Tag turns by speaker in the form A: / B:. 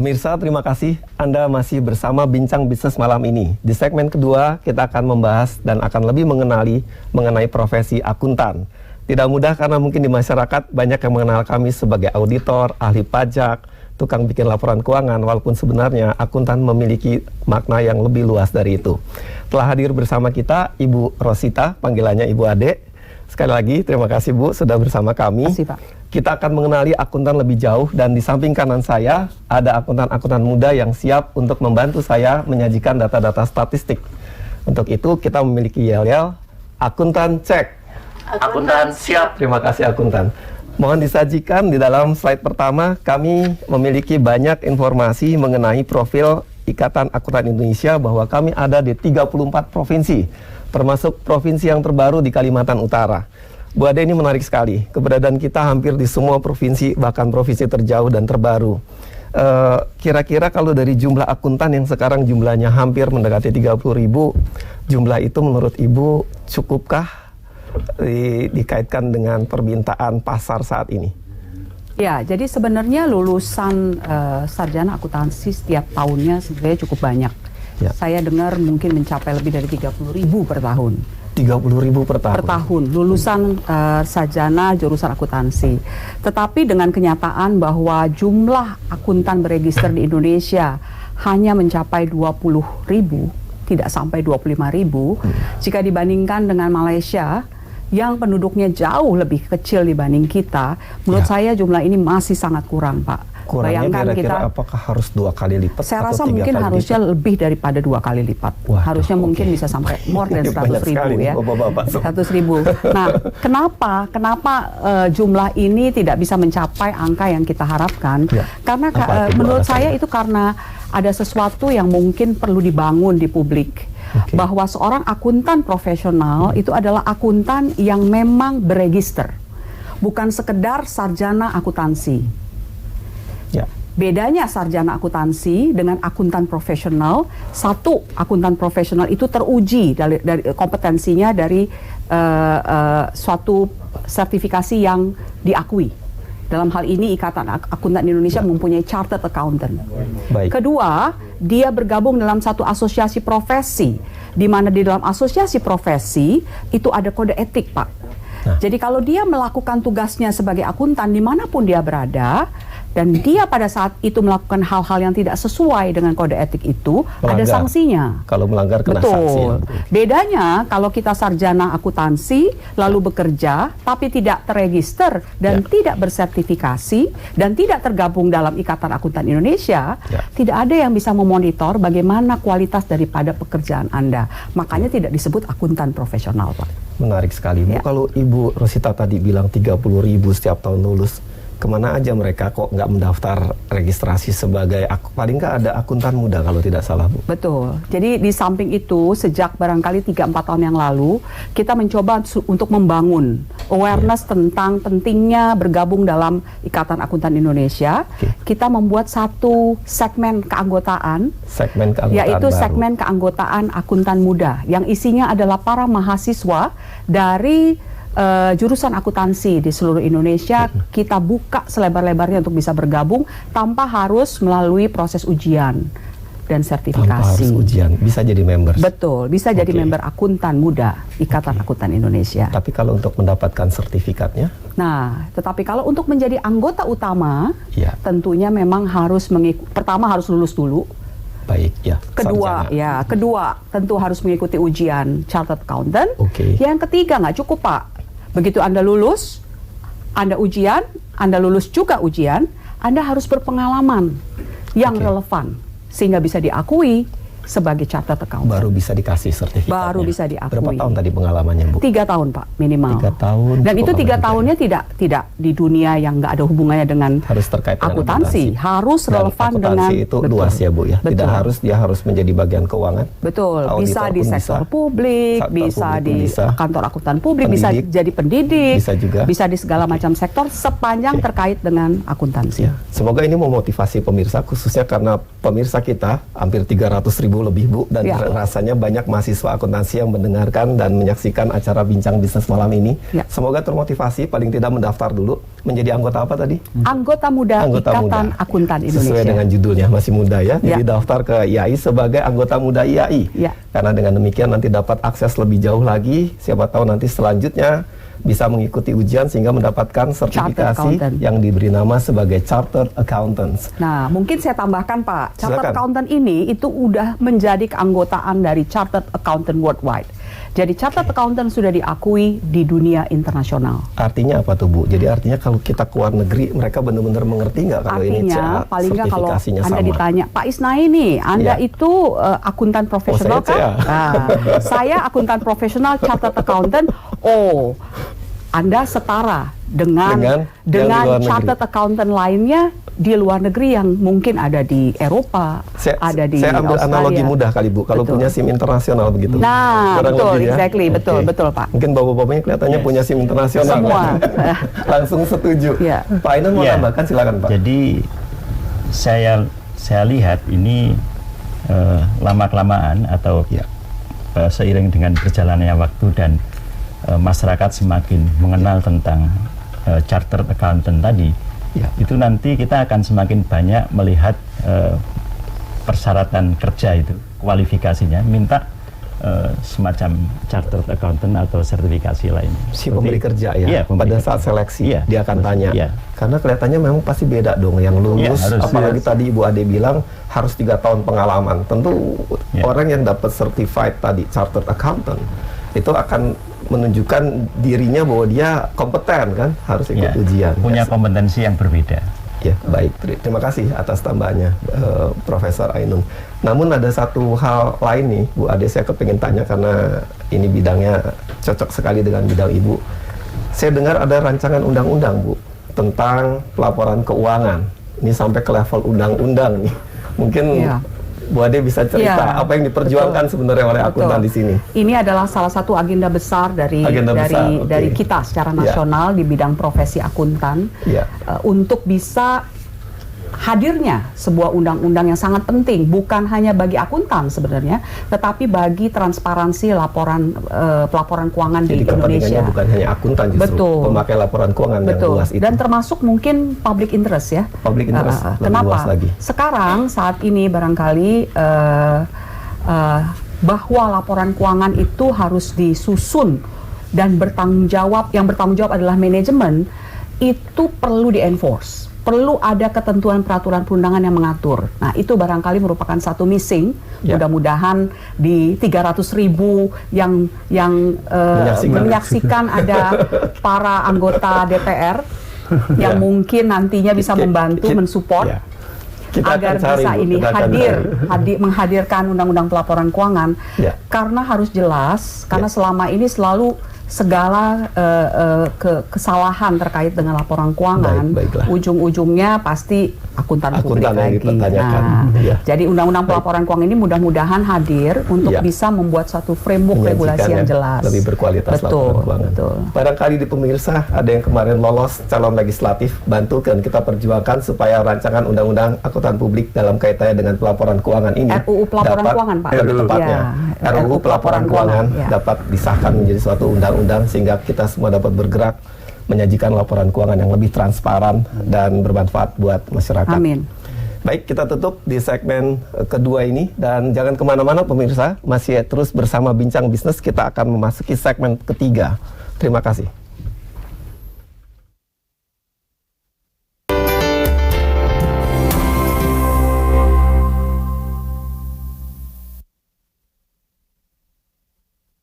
A: Pemirsa, terima kasih Anda masih bersama Bincang Bisnis malam ini. Di segmen kedua, kita akan membahas dan akan lebih mengenai profesi akuntan. Tidak mudah karena mungkin di masyarakat banyak yang mengenal kami sebagai auditor, ahli pajak, tukang bikin laporan keuangan, walaupun sebenarnya akuntan memiliki makna yang lebih luas dari itu. Telah hadir bersama kita Ibu Rosita, panggilannya Ibu Ade. Sekali lagi, terima kasih Bu sudah bersama kami.
B: Terima kasih, Pak.
A: Kita akan mengenali akuntan lebih jauh, dan di samping kanan saya ada akuntan-akuntan muda yang siap untuk membantu saya menyajikan data-data statistik. Untuk itu kita memiliki yel-yel, akuntan cek. Akuntan siap. Terima kasih akuntan. Mohon disajikan di dalam slide pertama, kami memiliki banyak informasi mengenai profil Ikatan Akuntan Indonesia bahwa kami ada di 34 provinsi, termasuk provinsi yang terbaru di Kalimantan Utara. Bu Ade, ini menarik sekali. Keberadaan kita hampir di semua provinsi, bahkan provinsi terjauh dan terbaru. Kira-kira kalau dari jumlah akuntan yang sekarang jumlahnya hampir mendekati 30.000, jumlah itu menurut Ibu cukupkah dikaitkan dengan permintaan pasar saat ini?
B: Ya, jadi sebenarnya lulusan sarjana akuntansi setiap tahunnya sebenarnya cukup banyak.
A: Ya.
B: Saya dengar mungkin mencapai lebih dari 30.000 per tahun.
A: 30.000 per tahun?
B: Per tahun, lulusan sarjana jurusan akuntansi. Tetapi dengan kenyataan bahwa jumlah akuntan beregister di Indonesia hanya mencapai 20.000, tidak sampai 25.000, jika dibandingkan dengan Malaysia yang penduduknya jauh lebih kecil dibanding kita, menurut saya jumlah ini masih sangat kurang, Pak.
A: Kurangnya
B: Bayangkan
A: kira-kira
B: kita,
A: apakah harus 2 kali lipat?
B: saya
A: atau
B: rasa
A: 3
B: mungkin
A: kali
B: harusnya
A: lipat?
B: lebih daripada 2 kali lipat.
A: Waduh,
B: Harusnya mungkin bisa sampai more than 100.000 ya. 100.000. Nah, kenapa jumlah ini tidak bisa mencapai angka yang kita harapkan?
A: Ya.
B: Karena
A: alasannya?
B: menurut saya itu karena ada sesuatu yang mungkin perlu dibangun di publik.
A: Okay.
B: Bahwa seorang akuntan profesional itu adalah akuntan yang memang beregister, bukan sekedar sarjana akuntansi.
A: Ya.
B: Bedanya sarjana akuntansi dengan akuntan profesional, satu, akuntan profesional itu teruji dari kompetensinya dari suatu sertifikasi yang diakui. Dalam hal ini Ikatan Akuntan Indonesia mempunyai Chartered Accountant.
A: Baik.
B: Kedua, dia bergabung dalam satu asosiasi profesi, di mana di dalam asosiasi profesi itu ada kode etik, Pak.
A: Nah.
B: Jadi kalau dia melakukan tugasnya sebagai akuntan dimanapun dia berada, dan dia pada saat itu melakukan hal-hal yang tidak sesuai dengan kode etik itu,
A: Melanggar.
B: ada sanksinya.
A: Kalau melanggar kena
B: Betul.
A: sanksi.
B: Bedanya kalau kita sarjana akuntansi lalu bekerja tapi tidak terregister dan tidak bersertifikasi dan tidak tergabung dalam Ikatan Akuntan Indonesia, tidak ada yang bisa memonitor bagaimana kualitas daripada pekerjaan Anda. Makanya tidak disebut akuntan profesional, Pak.
A: Menarik sekali, Bu. Kalau Ibu Rosita tadi bilang 30.000 setiap tahun lulus, kemana aja mereka kok nggak mendaftar registrasi sebagai paling nggak ada akuntan muda kalau tidak salah, Bu?
B: Betul. Jadi di samping itu sejak barangkali 3-4 tahun yang lalu kita mencoba untuk membangun awareness tentang pentingnya bergabung dalam Ikatan Akuntan Indonesia. Kita membuat satu segmen keanggotaan, yaitu
A: baru.
B: segmen keanggotaan akuntan muda yang isinya adalah para mahasiswa dari jurusan akuntansi di seluruh Indonesia. Kita buka selebar-lebarnya untuk bisa bergabung tanpa harus melalui proses ujian dan sertifikasi.
A: Tanpa harus ujian, bisa jadi member.
B: Betul, bisa jadi member akuntan muda Ikatan Akuntan Indonesia.
A: Tapi kalau untuk mendapatkan sertifikatnya?
B: Nah, tetapi kalau untuk menjadi anggota utama, tentunya memang harus pertama harus lulus dulu.
A: Baik, ya.
B: Kedua tentu harus mengikuti ujian Chartered Accountant. Yang ketiga nggak cukup, Pak. Begitu Anda lulus, Anda ujian, Anda lulus juga ujian, Anda harus berpengalaman yang relevan sehingga bisa diakui sebagai Chartered Accountant.
A: Baru bisa dikasih sertifikatnya.
B: Baru bisa diakui.
A: Berapa tahun tadi pengalamannya, Bu?
B: 3 tahun, Pak, minimal.
A: 3 tahun.
B: Dan itu 3 tahunnya tidak di dunia yang nggak ada hubungannya dengan
A: harus terkait dengan
B: akuntansi. Harus relevan dengan
A: itu luas ya, Bu, ya. Tidak harus dia harus menjadi bagian keuangan.
B: Betul. Bisa di sektor publik, bisa di kantor akuntan publik, bisa jadi pendidik, bisa di segala macam sektor sepanjang terkait dengan akuntansi.
A: Semoga ini memotivasi pemirsa, khususnya karena pemirsa kita hampir 300.000 jauh lebih Bu, dan
B: Ya.
A: rasanya banyak mahasiswa akuntansi yang mendengarkan dan menyaksikan acara Bincang Bisnis malam ini.
B: Ya.
A: Semoga termotivasi, paling tidak mendaftar dulu menjadi anggota apa tadi?
B: Anggota muda Ikatan Akuntan Indonesia.
A: Sesuai dengan judulnya, masih muda ya. Jadi
B: Ya.
A: daftar ke IAI sebagai anggota muda IAI.
B: Ya.
A: Karena dengan demikian nanti dapat akses lebih jauh lagi. Siapa tahu nanti selanjutnya bisa mengikuti ujian sehingga mendapatkan sertifikasi
B: Accountant.
A: yang diberi nama sebagai Chartered Accountants.
B: Nah, mungkin saya tambahkan Pak, Chartered
A: Silakan.
B: Accountant ini itu udah menjadi keanggotaan dari Chartered Accountant Worldwide. Jadi Chartered Accountant sudah diakui di dunia internasional.
A: Artinya apa tuh Bu? Jadi artinya kalau kita keluar negeri, mereka benar-benar mengerti nggak kalau ini
B: Artinya, paling nggak kalau
A: sertifikasinya
B: Anda
A: sama?
B: ditanya, Pak Isnai nih, Anda
A: Ya.
B: itu akuntan profesional
A: saya
B: kan?
A: CA.
B: Nah, saya akuntan profesional, Chartered Accountant. Oh, Anda setara dengan
A: Dengan yang di luar negeri.
B: Chartered Accountant lainnya di luar negeri yang mungkin ada di Eropa, ada di
A: Saya ambil
B: Australia.
A: analogi mudah kali Bu, kalau
B: Betul.
A: punya SIM internasional begitu.
B: Nah,
A: Kurang
B: betul,
A: lebih ya.
B: exactly, betul,
A: Oke.
B: betul, Pak.
A: Mungkin bapak-bapaknya kelihatannya punya SIM internasional.
B: Semua.
A: kan? Langsung setuju.
B: Ya.
A: Pak Ainun mau
C: Ya.
A: tambahkan, silakan Pak.
C: Jadi saya lihat ini lama-kelamaan atau
A: Ya.
C: seiring dengan berjalannya waktu dan masyarakat semakin mengenal tentang chartered accountant tadi,
A: Ya.
C: itu nanti kita akan semakin banyak melihat persyaratan kerja itu, kualifikasinya, minta semacam chartered accountant atau sertifikasi lain.
A: Si pemberi kerja ya,
C: Iya, pemberi
A: pada
C: kerja.
A: saat seleksi
C: Iya,
A: dia akan tanya.
C: iya.
A: Karena kelihatannya memang pasti beda dong, yang lulus,
C: Iya, harus.
A: apalagi tadi Ibu Ade bilang harus 3 tahun pengalaman. Tentu
C: Iya.
A: orang yang dapat certified tadi chartered accountant itu akan menunjukkan dirinya bahwa dia kompeten kan, harus ikut
C: Ya,
A: ujian.
C: punya
A: Ya,
C: kompetensi yang berbeda.
A: ya, baik. Terima kasih atas tambahannya, Profesor Ainun. Namun ada satu hal lain nih, Bu Ade, saya kepingin tanya karena ini bidangnya cocok sekali dengan bidang Ibu. Saya dengar ada rancangan undang-undang, Bu, tentang pelaporan keuangan. Ini sampai ke level undang-undang nih. Mungkin
B: Iya.
A: Bu Ade bisa cerita
B: Iya,
A: apa yang diperjuangkan
B: betul.
A: sebenarnya oleh akuntan
B: Betul.
A: di sini.
B: Ini adalah salah satu agenda besar dari
A: Agenda besar, oke.
B: dari kita secara
A: Ya.
B: nasional di bidang profesi akuntan
A: Ya.
B: untuk bisa hadirnya sebuah undang-undang yang sangat penting, bukan hanya bagi akuntan sebenarnya, tetapi bagi transparansi pelaporan keuangan
A: Jadi
B: di
A: kepentingannya
B: Indonesia.
A: bukan hanya akuntan, justru
B: Betul.
A: pemakai laporan keuangan yang
B: Betul.
A: luas itu.
B: Dan termasuk mungkin public interest ya.
A: Public interest lebih
B: Kenapa?
A: luas lagi.
B: Sekarang saat ini barangkali bahwa laporan keuangan itu harus disusun dan bertanggung jawab. Yang bertanggung jawab adalah manajemen. Itu perlu di-enforce. Perlu ada ketentuan peraturan perundangan yang mengatur. Nah, itu barangkali merupakan satu missing.
A: Ya.
B: Mudah-mudahan di 300.000 yang menyaksikan ada para anggota DPR yang
A: Ya.
B: mungkin nantinya bisa membantu mensupport
A: Ya. Kita
B: agar
A: akan cari,
B: bisa
A: Bu.
B: ini
A: Kita akan
B: menghadirkan undang-undang pelaporan keuangan.
A: Ya.
B: Karena harus jelas, karena
A: Ya.
B: selama ini selalu segala kesalahan terkait dengan laporan keuangan,
A: Baiklah.
B: ujung-ujungnya pasti akuntan publik
A: Akuntan yang
B: lagi.
A: dipertanyakan.
B: Nah,
A: Ya.
B: jadi undang-undang pelaporan keuangan ini mudah-mudahan hadir untuk
A: Ya.
B: bisa membuat suatu framework
A: Menyajikan
B: regulasi yang jelas.
A: lebih berkualitas
B: Betul,
A: laporan keuangan.
B: betul.
A: Barangkali di pemirsa ada yang kemarin lolos calon legislatif, bantu kan kita perjuangkan supaya rancangan undang-undang akuntan publik dalam kaitannya dengan pelaporan keuangan ini
B: RUU pelaporan keuangan, Pak.
A: lebih tepatnya
B: Ya,
A: RUU pelaporan keuangan
B: ya.
A: dapat disahkan menjadi suatu undang-undang sehingga kita semua dapat bergerak menyajikan laporan keuangan yang lebih transparan dan bermanfaat buat masyarakat.
B: Amin.
A: Baik, kita tutup di segmen kedua ini dan jangan kemana-mana pemirsa, masih terus bersama Bincang Bisnis, kita akan memasuki segmen ketiga. Terima kasih.